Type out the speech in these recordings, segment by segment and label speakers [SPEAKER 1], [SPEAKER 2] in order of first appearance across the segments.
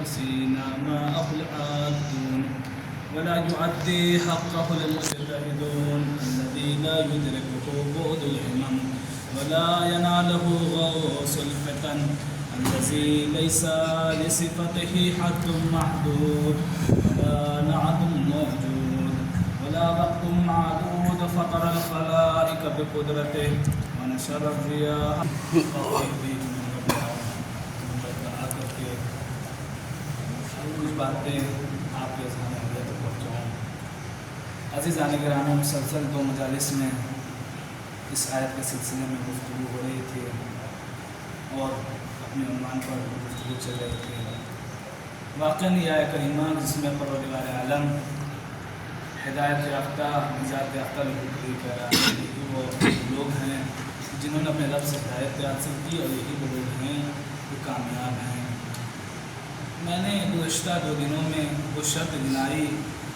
[SPEAKER 1] المخلصين ما العادون ولا يؤدي حقه المجتهدون الذي لا يدركه بعد الهمم ولا يناله غوص الفتن الذي ليس لصفته حد محدود ولا نعت موجود ولا وقت معدود فطر الخلائق بقدرته ونشر الرياح کچھ باتیں آپ کے سامنے تک پہنچاؤں. عزیزان گرامی، مسلسل 2 مجالس میں اس آیت کے سلسلے میں گفتگو ہو رہی تھی اور اپنے عنوان پر گفتگو چل رہی تھی. واقعاً یہ آیت کریمہ جس میں پروردگار عالم ہدایت یافتہ نجات یافتہ لوگوں کو کہہ رہا ہے کہ وہ لوگ ہیں جنہوں نے اپنے رب سے ہدایت حاصل کی اور یہی وہ لوگ ہیں جو کامیاب ہیں. میں نے گزشتہ 2 دنوں میں وہ شرط گنائی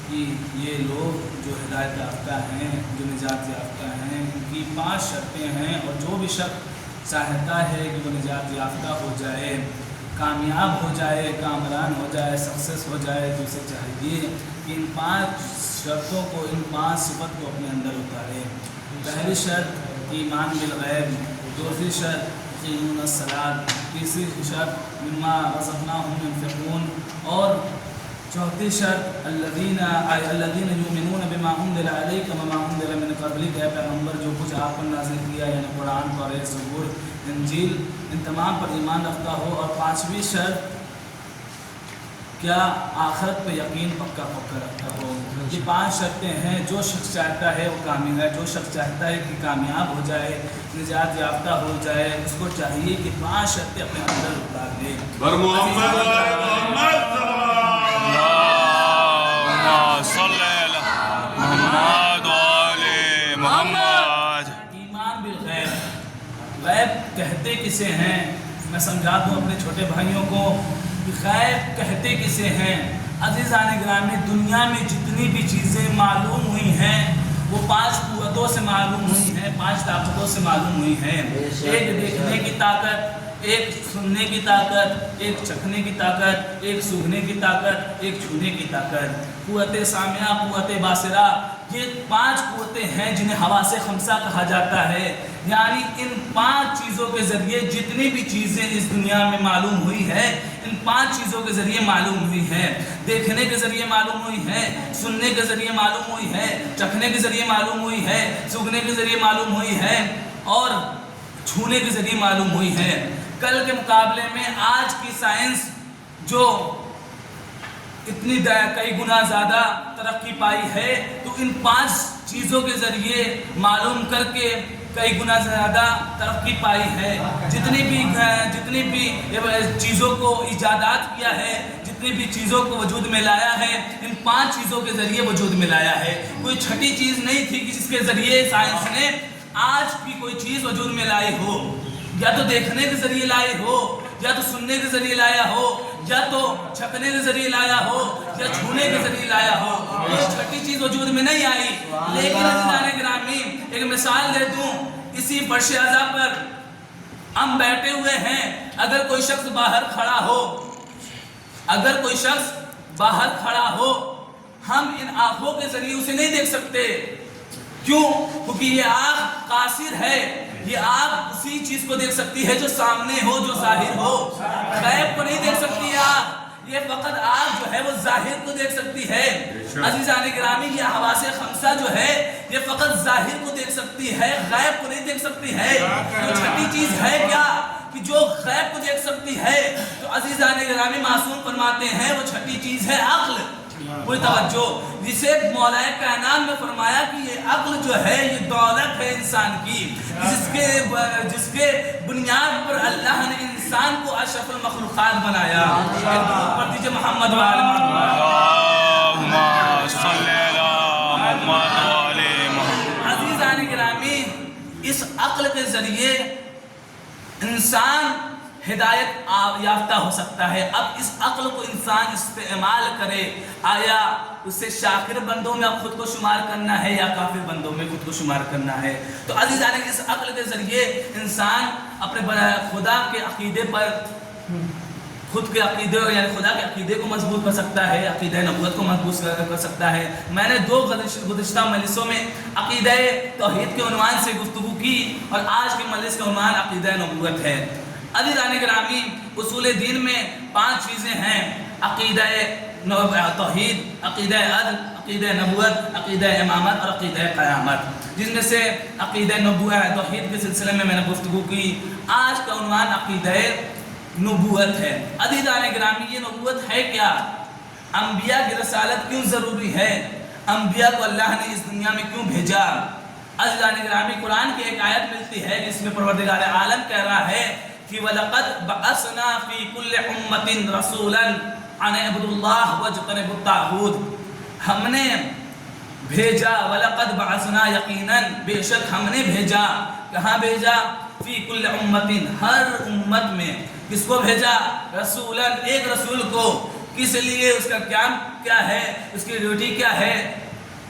[SPEAKER 1] کہ یہ لوگ جو ہدایت یافتہ ہیں، جو نجات یافتہ ہیں، ان کی 5 شرطیں ہیں اور جو بھی شخص چاہتا ہے کہ وہ نجات یافتہ ہو جائے، کامیاب ہو جائے، کامران ہو جائے، سکسیس ہو جائے، تو اسے چاہیے کہ ان 5 شرطوں کو، ان 5 صفت کو اپنے اندر اتارے. پہلی شرط ایمان بالغیب، دوسری شرط یقیمون الصلاۃ، تیسری شرط مما رزقناہم ينفقون، اور چوتھی شرط الذین یؤمنون بما انزل الیک وما انزل من قبلک، اے پیغمبر جو کچھ آپ پر نازل کیا یعنی قرآن، تورات، زبور، انجیل، ان تمام پر ایمان رکھتا ہو. اور 5ویں شرط کیا آخرت پہ یقین پکا رکھتا ہو. یہ 5 شرطیں ہیں. جو شخص چاہتا ہے وہ کامیاب ہے، جو شخص چاہتا ہے کہ کامیاب ہو جائے، نجات یافتہ ہو جائے، اس کو چاہیے کہ 5 شرطیں اپنے اندر اتار لے. ایمان بالغیب، غیب کہتے کسے ہیں؟ میں سمجھا دوں اپنے چھوٹے بھائیوں کو کہ غیب کہتے کسے ہیں. عزیزان گرامی، دنیا میں جتنی بھی چیزیں معلوم ہوئی ہیں وہ 5 قوتوں سے معلوم ہوئی ہیں، 5 طاقتوں سے معلوم ہوئی ہیں. ایک دیکھنے کی طاقت، ایک سننے کی طاقت، ایک چکھنے کی طاقت، ایک سونگھنے کی طاقت، ایک چھونے کی طاقت. قوت سامعہ، قوت باصرہ، یہ 5 قوتیں ہیں جنہیں حواس خمسہ کہا جاتا ہے. یعنی ان 5 چیزوں کے ذریعے جتنی بھی چیزیں اس دنیا میں معلوم ہوئی ہے، ان 5 چیزوں کے ذریعے معلوم ہوئی ہے. دیکھنے کے ذریعے معلوم ہوئی ہے، سننے کے ذریعے معلوم ہوئی ہے، چکھنے کے ذریعے معلوم ہوئی ہے، سونگھنے کے ذریعے معلوم ہوئی ہے اور چھونے کے ذریعے معلوم ہوئی ہے. کل کے مقابلے میں آج کی سائنس جو اتنی کئی گنا زیادہ ترقی پائی ہے، تو ان 5 چیزوں کے ذریعے معلوم کر کے کئی گنا زیادہ ترقی پائی ہے. جتنی بھی چیزوں کو ایجادات کیا ہے، جتنی بھی چیزوں کو وجود میں لایا ہے، ان 5 چیزوں کے ذریعے وجود میں لایا ہے. کوئی چھٹی چیز نہیں تھی کہ جس کے ذریعے سائنس نے آج بھی کوئی چیز وجود میں لائی ہو. یا تو دیکھنے کے ذریعے لائے ہو، یا تو سننے کے ذریعے لایا ہو، یا تو چکھنے کے ذریعے لایا ہو، یا چھونے کے ذریعے لایا ہو. کوئی چھٹی چیز وجود میں نہیں آئی. لیکن عزیزان گرامی، ایک مثال دے دوں. اسی فرش اعضا پر ہم بیٹھے ہوئے ہیں. اگر کوئی شخص باہر کھڑا ہو، ہم ان آنکھوں کے ذریعے اسے نہیں دیکھ سکتے. کیوں؟ کیونکہ یہ آنکھ قاصر ہے. یہ آنکھ اسی چیز کو دیکھ سکتی ہے جو سامنے ہو، جو ظاہر ہو. غیب کو نہیں دیکھ سکتی آنکھ. یہ فقط آنکھ جو ہے وہ ظاہر کو دیکھ سکتی ہے. عزیزان گرامی، یہ حواس خمسہ جو ہے یہ فقط ظاہر کو دیکھ سکتی ہے، غیب کو نہیں دیکھ سکتی ہے. تو چھٹی چیز ہے کیا کہ جو غیب کو دیکھ سکتی ہے؟ تو عزیزان گرامی، معصوم فرماتے ہیں وہ چھٹی چیز ہے عقل. کوئی توجہ، جسے مولا کائنات میں فرمایا کہ یہ عقل جو ہے یہ دولت ہے انسان کی، جس کے بنیاد پر اللہ نے انسان کو اشرف المخلوقات بنایا. پر دیجئے محمد وآل محمد. عزیزان گرامی، اس عقل کے ذریعے انسان ہدایت یافتہ ہو سکتا ہے. اب اس عقل کو انسان استعمال کرے، آیا اسے شاکر بندوں میں اب خود کو شمار کرنا ہے یا کافر بندوں میں خود کو شمار کرنا ہے؟ تو عزیزان، اس عقل کے ذریعے انسان اپنے خدا کے عقیدے پر خود کے عقیدے یعنی خدا کے عقیدے کو مضبوط کر سکتا ہے، عقیدہ نبوت کو مضبوط کر سکتا ہے۔ میں نے 2 گزشتہ مجلسوں میں عقیدہ توحید کے عنوان سے گفتگو کی اور آج کی مجلس کا عنوان عقیدہ نبوت ہے۔ عزیزان گرامی، اصول دین میں 5 چیزیں ہیں: عقیدہ توحید، عقیدہ عدل، عقیدہ نبوت، عقیدہ امامت اور عقیدہ قیامت، جس میں سے عقیدہ نبوت توحید کے سلسلے میں نے گفتگو کی۔ آج کا عنوان عقیدہ نبوت ہے۔ عزیزان گرامی، یہ نبوت ہے کیا؟ انبیاء کی رسالت کیوں ضروری ہے؟ انبیاء کو اللہ نے اس دنیا میں کیوں بھیجا؟ عزیزان گرامی، قرآن کی ایک آیت ملتی ہے جس میں پروردگار عالم کہہ رہا ہے کہ وَلَقَدْ بَعَثْنَا فِي كُلِّ أُمَّةٍ رَسُولًا أَنِ اعْبُدُوا اللَّهَ وَاجْتَنِبُوا الطَّاغُوتَ، ہم نے بھیجا، وَلَقَدْ بَعَثْنَا یقیناً بے شک ہم نے بھیجا، کہاں بھیجا؟ فی کل امتٍ، ہر امت میں۔ کس کو بھیجا؟ رسولاً، ایک رسول کو۔ کس لیے؟ اس کا کام کیا ہے، اس کی ڈیوٹی کیا ہے،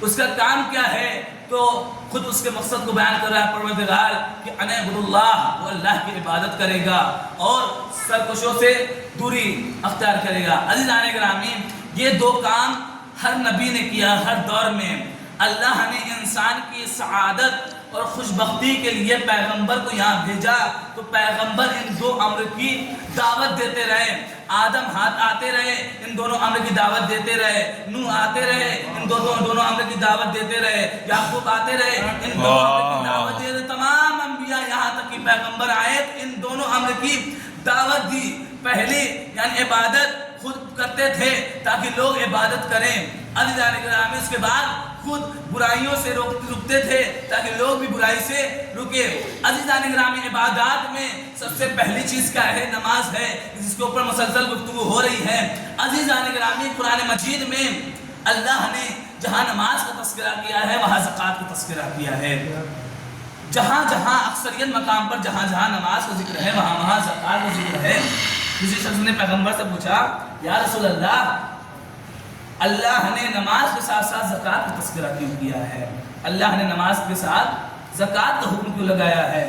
[SPEAKER 1] اس کا کام کیا ہے؟ تو خود اس کے مقصد کو بیان کر رہا ہے پروردگار کہ ان اعبدوا اللہ، وہ اللہ کی عبادت کرے گا اور سرکشوں سے دوری اختیار کرے گا۔ عزیزان گرامی، یہ 2 کام ہر نبی نے کیا، ہر دور میں۔ اللہ نے انسان کی سعادت اور خوشبختی کے لیے پیغمبر کو یہاں بھیجا، تو پیغمبر ان 2 امر کی دعوت دیتے رہے۔ آدم آتے رہے، ان دونوں امر کی دعوت دیتے رہے۔ نوح آتے رہے، ان دونوں امر کی دعوت دیتے رہے۔ یعقوب آتے رہے، ان دونوں امر کی دعوت دیتے رہے۔ تمام انبیاء یہاں تک کہ پیغمبر آئے ان دونوں امر کی دعوت دی۔ پہلی یعنی عبادت خود کرتے تھے تاکہ لوگ عبادت کریں۔ عزیزان گرامی، اس کے بعد خود برائیوں سے رکتے تھے تاکہ لوگ بھی برائی سے رکے۔ عزیزان گرامی، عبادات میں سب سے پہلی چیز کیا ہے؟ نماز ہے، جس کے اوپر مسلسل گفتگو ہو رہی ہے۔ عزیزان گرامی، قرآن مجید میں اللہ نے جہاں نماز کا تذکرہ کیا ہے وہاں زکوٰۃ کا تذکرہ کیا ہے۔ جہاں جہاں اکثریت مقام پر جہاں جہاں نماز کا ذکر ہے وہاں وہاں زکوٰۃ کا ذکر ہے۔ کسی شخص نے پیغمبر سے پوچھا، یا رسول اللہ، اللہ نے نماز کے ساتھ ساتھ زکوٰۃ کا تذکرہ کیوں کیا ہے؟ اللہ نے نماز کے ساتھ زکوٰۃ کا حکم کیوں لگایا ہے؟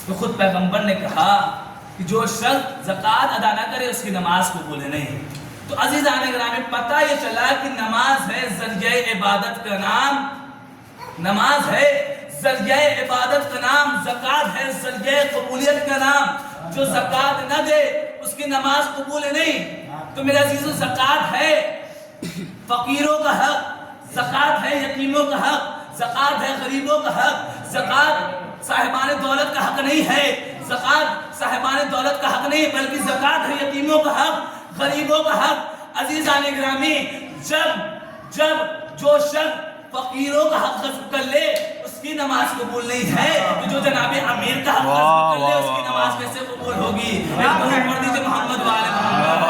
[SPEAKER 1] تو خود پیغمبر نے کہا کہ جو شخص زکوٰۃ ادا نہ کرے اس کی نماز قبول نہیں۔ تو عزیزان گرامی، پتہ یہ چلا کہ نماز ہے ذریعہ عبادت کا نام، نماز ہے ذریعہ عبادت کا نام، زکوٰۃ ہے ذریعہ قبولیت کا نام۔ جو زکوٰۃ نہ دے اس کی نماز قبول نہیں۔ تو میرے عزیزو، زکوٰۃ ہے فقیروں کا حق، زکوٰۃ ہے یتیموں کا حق، زکوٰۃ ہے غریبوں کا حق۔ زکوٰۃ صاحبان دولت کا حق نہیں ہے، زکوٰۃ صاحبان دولت کا حق نہیں، بلکہ زکوٰۃ ہے یتیموں کا حق، غریبوں کا حق۔ عزیزان گرامی، جب جو شخص فقیروں کا حق غصب کر لے اس کی نماز قبول نہیں ہے، تو جو جناب امیر کا حق غصب کر لے اس کی نماز کیسے قبول ہوگی؟ ایک بہت پڑھ دیجیے محمد والے محمد۔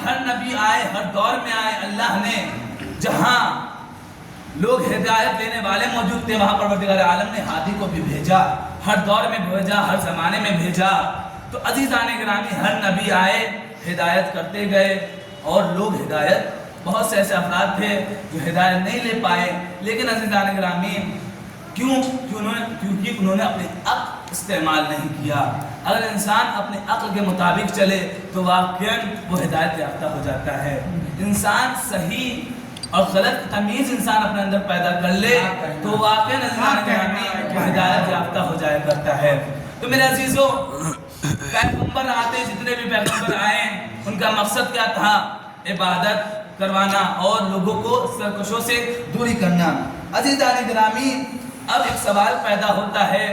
[SPEAKER 1] ہر نبی آئے، ہر دور میں آئے، اللہ نے جہاں لوگ ہدایت دینے والے موجود تھے وہاں پروردگار عالم نے ہادی کو بھی بھیجا، ہر دور میں بھیجا، ہر زمانے میں بھیجا۔ تو عزیزان گرامی، ہر نبی آئے، ہدایت کرتے گئے، اور لوگ ہدایت، بہت سے ایسے افراد تھے جو ہدایت نہیں لے پائے، لیکن عزیزان گرامی کیونکہ انہوں نے اپنی عقل استعمال نہیں کیا۔ اگر انسان اپنے عقل کے مطابق چلے تو واقعاً وہ ہدایت یافتہ ہو جاتا ہے۔ انسان صحیح اور غلط تمیز انسان اپنے اندر پیدا کر لے تو واقعاً عزیزان گرامی وہ ہدایت یافتہ ہو جایا کرتا ہے۔ تو میرے عزیزو، پیغمبر آتے، جتنے بھی پیغمبر آئے ان کا مقصد کیا تھا؟ عبادت کروانا اور لوگوں کو سرکشوں سے دوری کرنا۔ عزیزان گرامی، اب ایک سوال پیدا ہوتا ہے،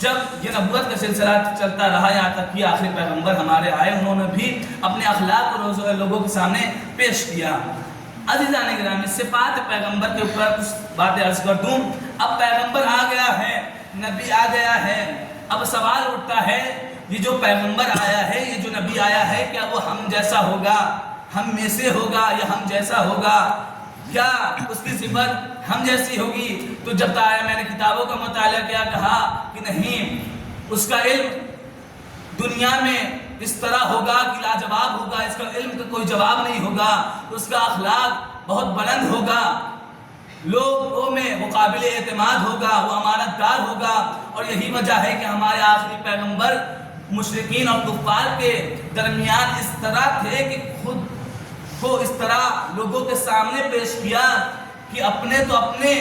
[SPEAKER 1] جب یہ نبوت کا سلسلہ چلتا رہا یہاں تک کہ آخری پیغمبر ہمارے آئے، انہوں نے بھی اپنے اخلاق کو لوگوں کے سامنے پیش کیا۔ عزیزان گرامی، صفات پیغمبر کے اوپر کچھ باتیں عرض کر دوں۔ اب پیغمبر آ گیا ہے، نبی آ گیا ہے، اب سوال اٹھتا ہے یہ جو پیغمبر آیا ہے، یہ جو نبی آیا ہے، کیا وہ ہم جیسا ہوگا، ہم میں سے ہوگا یا ہم جیسا ہوگا؟ کیا اس کی صفت ہم جیسی ہوگی؟ تو جب آیا میں نے کتابوں کا مطالعہ کیا، کہا کہ نہیں، اس کا علم دنیا میں اس طرح ہوگا کہ لاجواب ہوگا، اس کا علم کا کوئی جواب نہیں ہوگا، اس کا اخلاق بہت بلند ہوگا۔ لوگوں میں وہ قابل اعتماد ہوگا، وہ امانت دار ہوگا. اور یہی وجہ ہے کہ ہمارے آخری پیغمبر مشرکین اور کفار کے درمیان اس طرح تھے کہ خود کو اس طرح لوگوں کے سامنے پیش کیا کہ اپنے تو اپنے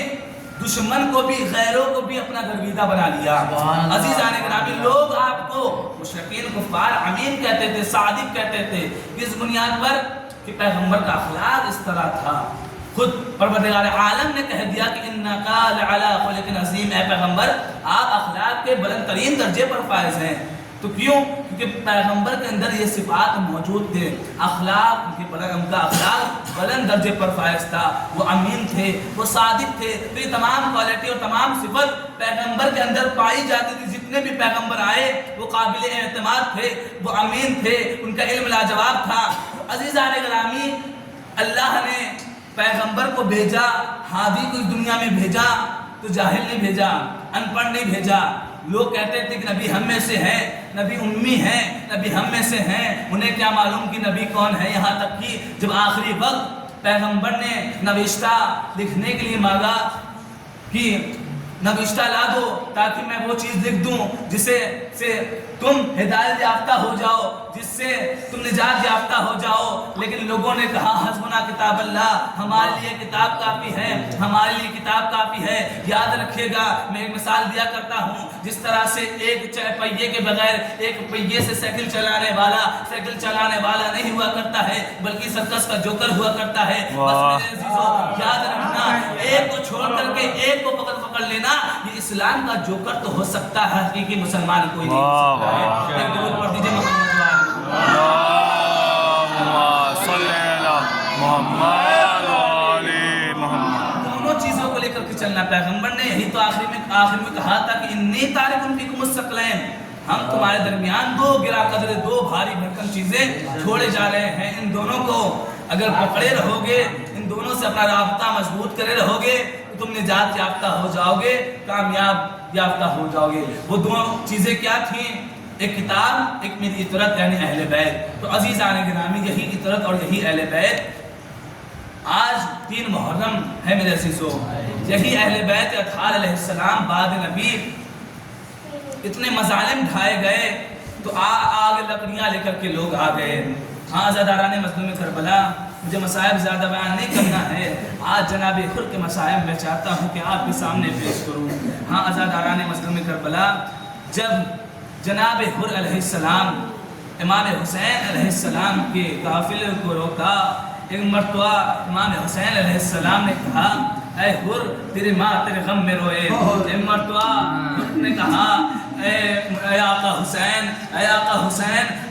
[SPEAKER 1] دشمن کو بھی، غیروں کو بھی اپنا گرویدہ بنا لیا. عزیزان گرامی، لوگ آپ کو مشرکین کفار امین کہتے تھے، صادق کہتے تھے، اس بنیاد پر کہ پیغمبر کا اخلاق اس طرح تھا. خود پروردگار عالم نے کہہ دیا کہ انکا لعلی خلق عظیم، اے پیغمبر آپ اخلاق کے بلند ترین درجے پر فائز ہیں. تو کیوں؟ کیونکہ پیغمبر کے اندر یہ صفات موجود تھے. اخلاق ان کا اخلاق بلند درجے پر فائز تھا. وہ امین تھے، وہ صادق تھے. تو یہ تمام کوالٹی اور تمام صفت پیغمبر کے اندر پائی جاتی تھی. جتنے بھی پیغمبر آئے وہ قابل اعتماد تھے، وہ امین تھے، ان کا علم لاجواب تھا. عزیزان گرامی، اللہ نے پیغمبر کو بھیجا، ہادی کو اس دنیا میں بھیجا تو جاہل نہیں بھیجا، ان پڑھ نہیں بھیجا. لوگ کہتے تھے کہ نبی ہم میں سے ہے، نبی امی ہیں، نبی ہم میں سے ہیں، انہیں کیا معلوم کہ نبی کون ہے. یہاں تک کہ جب آخری وقت پیغمبر نے نوشتہ لکھنے کے لیے مانگا کہ نوشتہ لا دو تاکہ میں وہ چیز لکھ دوں جس سے تم ہدایت یافتہ ہو جاؤ، جس سے تم نجات یافتہ ہو جاؤ. لیکن لوگوں نے کہا حسبنا کتاب اللہ، ہمارے لیے کتاب کافی ہے، ہمارے لیے کتاب کافی ہے. یاد رکھیے گا، میں ایک مثال دیا کرتا ہوں، جس طرح سے ایک پہیے کے بغیر ایک پہیے سے سائیکل چلانے والا نہیں ہوا کرتا ہے، بلکہ سرکس کا جوکر ہوا کرتا ہے. بس میرے عزیزو یاد رکھنا، ایک کو چھوڑ کر کے ایک کو پکڑ لینا، یہ اسلام کا جوکر تو ہو سکتا ہے، حقیقی مسلمان کوئی نہیں ہو سکتا ہے. ایک درود پڑھ دیجئے محمد. دونوں چیزوں کو لے کر کے چلنا. پیغمبر نے یہی تو آخر میں کہا تھا کہ انی تارک فیکم الثقلین، ہم تمہارے درمیان دو گرا قدر، دو بھاری بھرکم چیزیں چھوڑے جا رہے ہیں. ان دونوں کو اگر پکڑے رہو گے، ان دونوں سے اپنا رابطہ مضبوط کرے رہو گے تو تم نجات یافتہ ہو جاؤ گے، کامیاب یافتہ ہو جاؤ گے. وہ دو چیزیں کیا تھیں؟ ایک کتاب، ایک میری اطرت یعنی اہل بیت. تو عزیزان گرامی، یہی اطرت اور یہی اہل بیت آج 3 محرم ہے میرے عزیزو. یہی اہل بیت اطہار علیہ السلام بعد نبی اتنے مظالم ڈھائے گئے تو آگ لکڑیاں لے کر کے لوگ آ گئے. ہاں عزاداران مظلوم کربلا، مجھے مصائب زیادہ بیان نہیں کرنا ہے، آج جناب حر کے مصائب میں چاہتا ہوں کہ آپ کے سامنے پیش کروں. ہاں عزاداران مظلوم کربلا، جب جناب حر علیہ السلام امام حسین علیہ السلام کے قافلے کو روکا، ایک مرتبہ امام حسین علیہ السلام نے کہا اے حر تیری ماں تیرے غم میں روئے. ایک مرتبہ حر نے کہا اے آقا حسین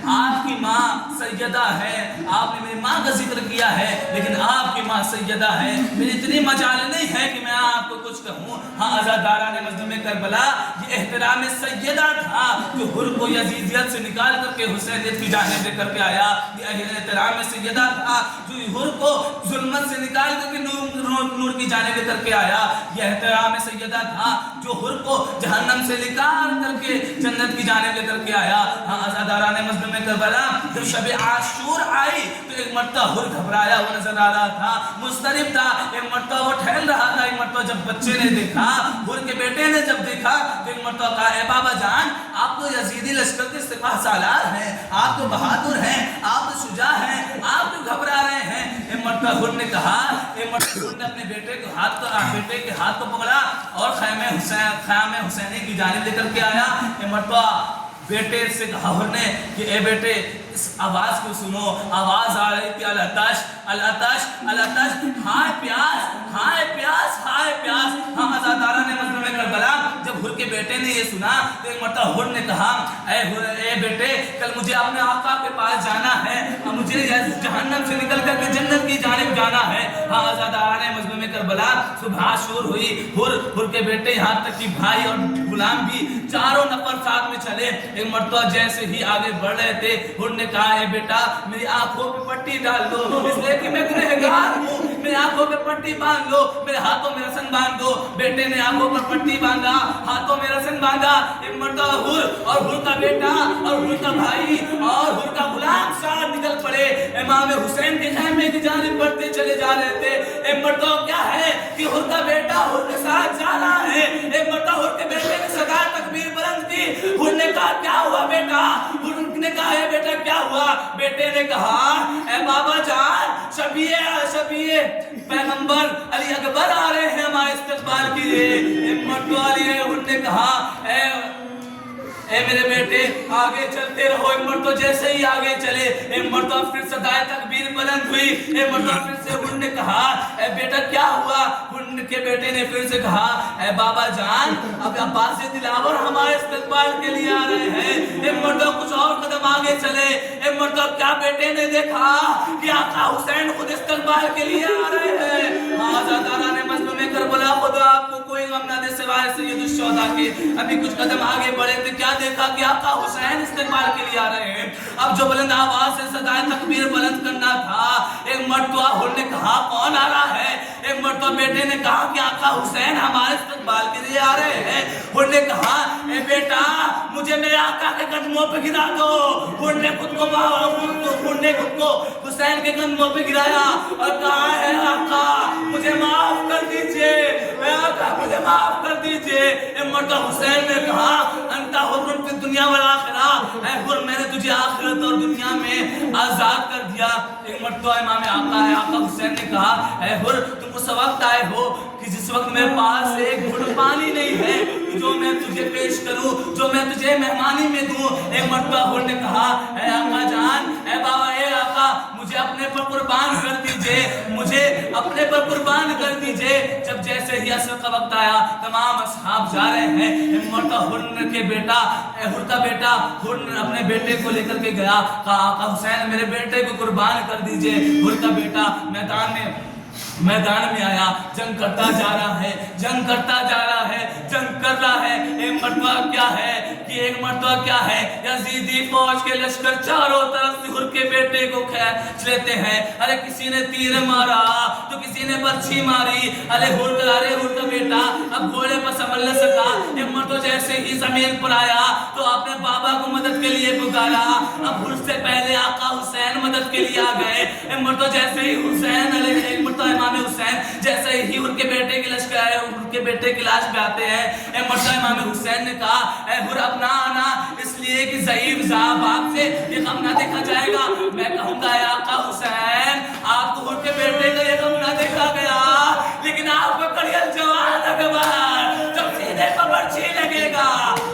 [SPEAKER 1] آپ کی ماں سیدہ ہے، آپ نے میری ماں کا ذکر کیا ہے لیکن آپ کی ماں سیدہ ہے، میری اتنی مجال نہیں ہے کہ میں آپ کو کچھ کہوں. ہاں عزاداران مظلوم کربلا، یہ احترام سیدہ تھا جو حر کو یزیدیت سے نکال کر کے حسینیت کی جانب لے کر کے آیا. یہ احترام سیدہ تھا جو حر کو ظلمت سے نکال کر کے نور کی جانب لے کر کے آیا. یہ احترام سیدہ تھا جو حر کو جہنم سے نکال کر کے جنت کی جانب لے کر کے آیا. ہاں عزاداران مظلوم کربلا، جب شب عاشور آئی تو ایک مرتبہ حر گھبرایا ہوا نظر آ رہا تھا، مضطرب تھا. ایک مرتبہ وہ ٹھہر رہا تھا. ایک مرتبہ جب بچے نے دیکھا، حر کے بیٹے نے جب دیکھا تو ایک مرتبہ کہا اے بابا جان، آپ تو یزیدی لشکر کے سپاہ سالار ہیں، آپ تو بہادر ہیں، آپ تو شجاع ہیں، آپ تو گھبرا رہے ہیں. ایک مرتبہ حر نے کہا، ایک مرتبہ حر نے اپنے بیٹے کے ہاتھ کو پکڑا اور خیام حسینی کی جانب لے کر کے آیا. ایک مرتبہ بیٹے سے کہا حر نے کہ اے بیٹے اس آواز کو سنو. آواز آ رہی تھی العطش العطش العطش، ہائے پیاس ہائے پیاس ہائے پیاس. ہم عزاداران مظلوم کربلا، جب حر کے بیٹے نے یہ سنا تو ایک مرتبہ حر نے کہا اے بیٹے، کل مجھے اپنے آقا کے پاس جانا ہے، مجھے جہنم سے نکل کر کے جنت کی جانب جانا ہے. ہاں عزاداران مظلوم کربلا، صبح شور ہوئی. حر کے بیٹے یہاں تک کہ بھائی اور غلام بھی چاروں نفر ساتھ میں چلے. ایک مرتبہ جیسے ہی آگے بڑھ رہے تھے، حر نے کہا اے بیٹا میری آنکھوں پہ پٹی ڈال دو، اس لیے کہ میں گنہگار ہوں، میری آنکھوں پہ پٹی باندھ دو، میرے ہاتھوں میں رسن باندھ دو. بیٹے نے آنکھوں پر پٹی باندھا، ہاتھوں میں رسن باندھا. ایک مرتبہ حر اور حر کا بیٹا اور حر کا بھائی اور حر کا غلام ساتھ نکل پڑے. امام حسین کے خیمے کی جانب بڑھتے چلے جا رہے تھے. ایک مرتبہ کیا ہے کہ حر کا بیٹا حر کے ساتھ جا رہا ہے. ایک مرتبہ حر کے بیٹے نے صدا تکبیر بلند کی. حر نے کہا کیا ہوا بیٹا؟ حر نے کہا اے بیٹا کیا ہوا؟ بیٹے نے کہا اے بابا جان شبیہ پیغمبر علی اکبر آ رہے ہیں ہمارے استقبال کے لیے. ایک مرتبہ حر نے کہا اے میرے بیٹے آگے چلتے رہو. ایک مرتبہ جیسے ہی آگے چلے ایک مرتبہ پھر صدائے تکبیر بلند ہوئی. ایک مرتبہ پھر سے حر نے کہا اے بیٹا کیا ہوا؟ حر کے بیٹے نے پھر سے کہا اے بابا جان اب عباس دلاور ہمارے استقبال کے لیے آ رہے ہیں. ایک مرتبہ کچھ اور قدم آگے چلے. ایک مرتبہ کیا بیٹے نے دیکھا کہ آقا حسین خود استقبال کے لیے آ رہے ہیں. آزاداران مظلوم کربلا خدا آپ کو کوئی غم نہ دے سوائے سید الشہداء کے. ابھی کچھ قدم آگے بڑھے تھے کیا دیکھا کہ آقا حسین استقبال کے لیے آ رہے ہیں. اب جو بلند آواز سے صدائے تکبیر بلند کرنا تھا ایک مرتبہ حر نے کہا کون آ رہا ہے؟ ایک مرتبہ بیٹے نے کہا کہ آقا حسین ہمارے استقبال کے لیے آ رہے ہیں. حر نے کہا اے بیٹا مجھے میرے آقا کے قدموں پہ گرا دو. حر نے خود کو حسین کے قدموں پہ گرایا اور کہا اے آقا مجھے معاف کر دیجئے. اے آقا مجھے معاف کر دیجئے. ایک مرتبہ حسین نے کہا انت حر فی الدنیا والآخرہ. اے حر میں نے تجھے آخرت اور دنیا میں آزاد کر دیا. ایک مرتبہ امام آقا ہے آقا حسین نے کہا اے حر تم اس وقت آئے ہو کہ جس وقت میرے پاس ایک گھڑ پانی نہیں ہے جو میں تجھے پیش کروں, جو میں تجھے مہمانی میں دوں. ایک مرتبہ حر نے کہا اے آقا جان اے بابا اے آقا مجھے اپنے پر قربان کر دیجئے, مجھے اپنے پر قربان کر دیجئے. جب جیسے ہی عصر کا وقت آیا تمام اصحاب جا رہے ہیں. ایک مرتبہ حر کا بیٹا حر اپنے بیٹے کو لے کر کے گیا. کہا آقا حسین میرے بیٹے کو قربان کر دیجئے. حر کا بیٹا میدان میں آیا. جنگ کرتا جا رہا ہے, جنگ کرتا جا رہا ہے, جنگ کر رہا ہے. ایک مرتبہ کیا ہے یزیدی فوج کے لشکر چاروں طرف سے حر کے بیٹے کو کھینچ لیتے ہیں. ارے کسی نے تیر مارا تو کسی نے برچھی ماری. ارے حر کا بیٹا اب گھوڑے پر سنبھل نہ سکا. ایک مرتبہ جیسے ہی زمین پر آیا تو اپنے بابا کو مدد کے لیے پکارا. اب حر سے پہلے آقا حسین مدد کے لیے آ گئے. ایک مرتبہ جیسے ہی ایک مرتبہ امام حسین جیسے ہی حر کے بیٹے کی لشکر آئے حر کے بیٹے کی لاش پہ آتے ہیں. ایک مرتبہ امام حسین نے کہا اے حر اپنا آنا اس لیے کہ ضعیف ذات باپ سے یہ غم نہ دیکھا جائے گا. میں کہوں گا اے آقا حسین آپ کو حر کے بیٹے کا یہ غم نہ دیکھا گیا لیکن آپ کو کڑیل جوان اکبر جب سینے پر برچھی لگے گا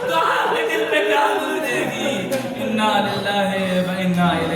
[SPEAKER 1] تو آپ کے دل پہ کیا گزرے گی. انا للہ و انا الیہ